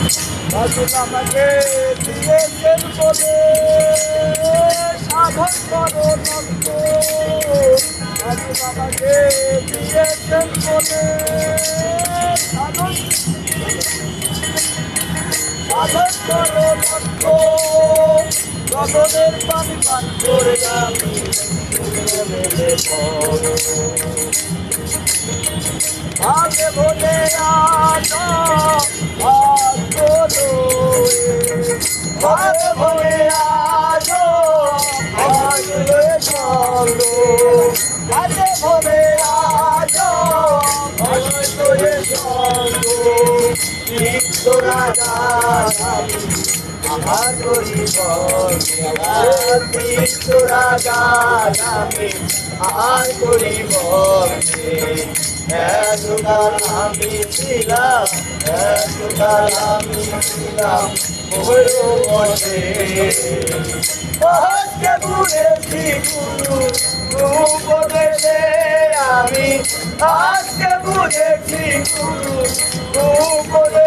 রাজুল আমাকে দিয়েছেন বলে সাধন করো নন্দ। রাজুল আমাকে দিয়েছেন বলে সাধন করো নন্দ। গগনের পানি পান করে আমি আগে বলে আগে বলে আসলে চলো আগে বলে আসলে চলো চিত্ত রাজা আমার করিব চিত্ত রাজা আমি আর করিব এতকাল আমি ছিলাম এতকাল আমি ছিলাম বসে আজকে বুঝেছি গুরু উপদেশে আমি আজকে বুঝেছি গুরু উপদেশে